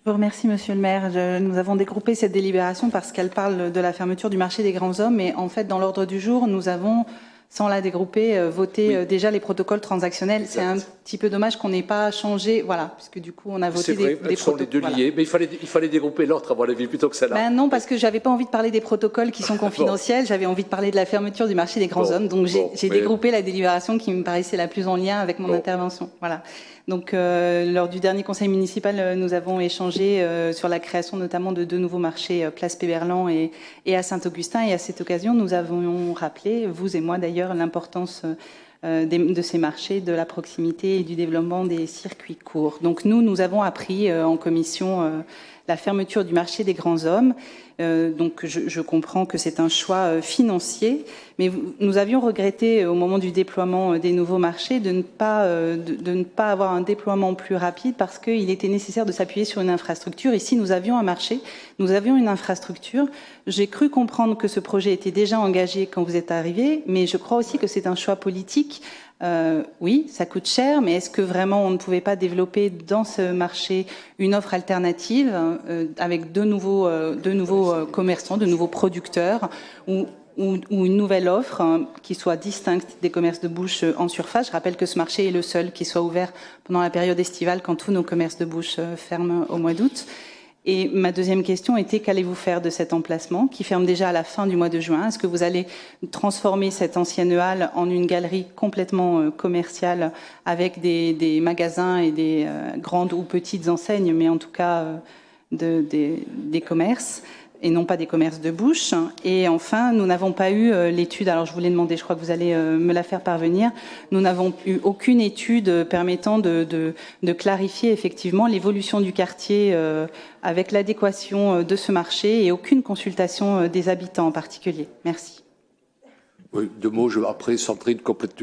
Je vous remercie, Monsieur le maire. Nous avons dégroupé cette délibération parce qu'elle parle de la fermeture du marché des grands hommes. Et en fait, dans l'ordre du jour, nous avons, sans la dégrouper, voté déjà les protocoles transactionnels. C'est un petit peu dommage qu'on n'ait pas changé, voilà, puisque du coup, on a voté des protocoles. Ce sont les deux liés, mais il fallait dégrouper l'autre, à mon avis, plutôt que celle-là. Ben non, parce que j'avais pas envie de parler des protocoles qui sont confidentiels. J'avais envie de parler de la fermeture du marché des grands hommes. Donc j'ai dégroupé la délibération qui me paraissait la plus en lien avec mon intervention. Voilà. Donc, lors du dernier conseil municipal, nous avons échangé sur la création notamment de 2 nouveaux marchés, Place Péberlan et à Saint-Augustin. Et à cette occasion, nous avons rappelé, vous et moi d'ailleurs, l'importance de ces marchés, de la proximité et du développement des circuits courts. Donc, nous avons appris en commission la fermeture du marché des grands hommes. Donc je comprends que c'est un choix financier, mais nous avions regretté au moment du déploiement des nouveaux marchés de ne pas avoir un déploiement plus rapide parce qu'il était nécessaire de s'appuyer sur une infrastructure. Ici, nous avions un marché, nous avions une infrastructure. J'ai cru comprendre que ce projet était déjà engagé quand vous êtes arrivé, mais je crois aussi que c'est un choix politique. Oui, ça coûte cher, mais est-ce que vraiment on ne pouvait pas développer dans ce marché une offre alternative avec de nouveaux commerçants, de nouveaux producteurs ou une nouvelle offre qui soit distincte des commerces de bouche en surface? Je rappelle que ce marché est le seul qui soit ouvert pendant la période estivale quand tous nos commerces de bouche ferment au mois d'août. Et ma deuxième question était, qu'allez-vous faire de cet emplacement qui ferme déjà à la fin du mois de juin? Est-ce que vous allez transformer cette ancienne halle en une galerie complètement commerciale avec des magasins et des grandes ou petites enseignes, mais en tout cas des commerces et non pas des commerces de bouche? Et enfin, nous n'avons pas eu l'étude, alors je vous l'ai demandé, je crois que vous allez me la faire parvenir, nous n'avons eu aucune étude permettant de clarifier effectivement l'évolution du quartier avec l'adéquation de ce marché et aucune consultation des habitants en particulier. Merci. Oui, 2 mots, après, Sandrine complète.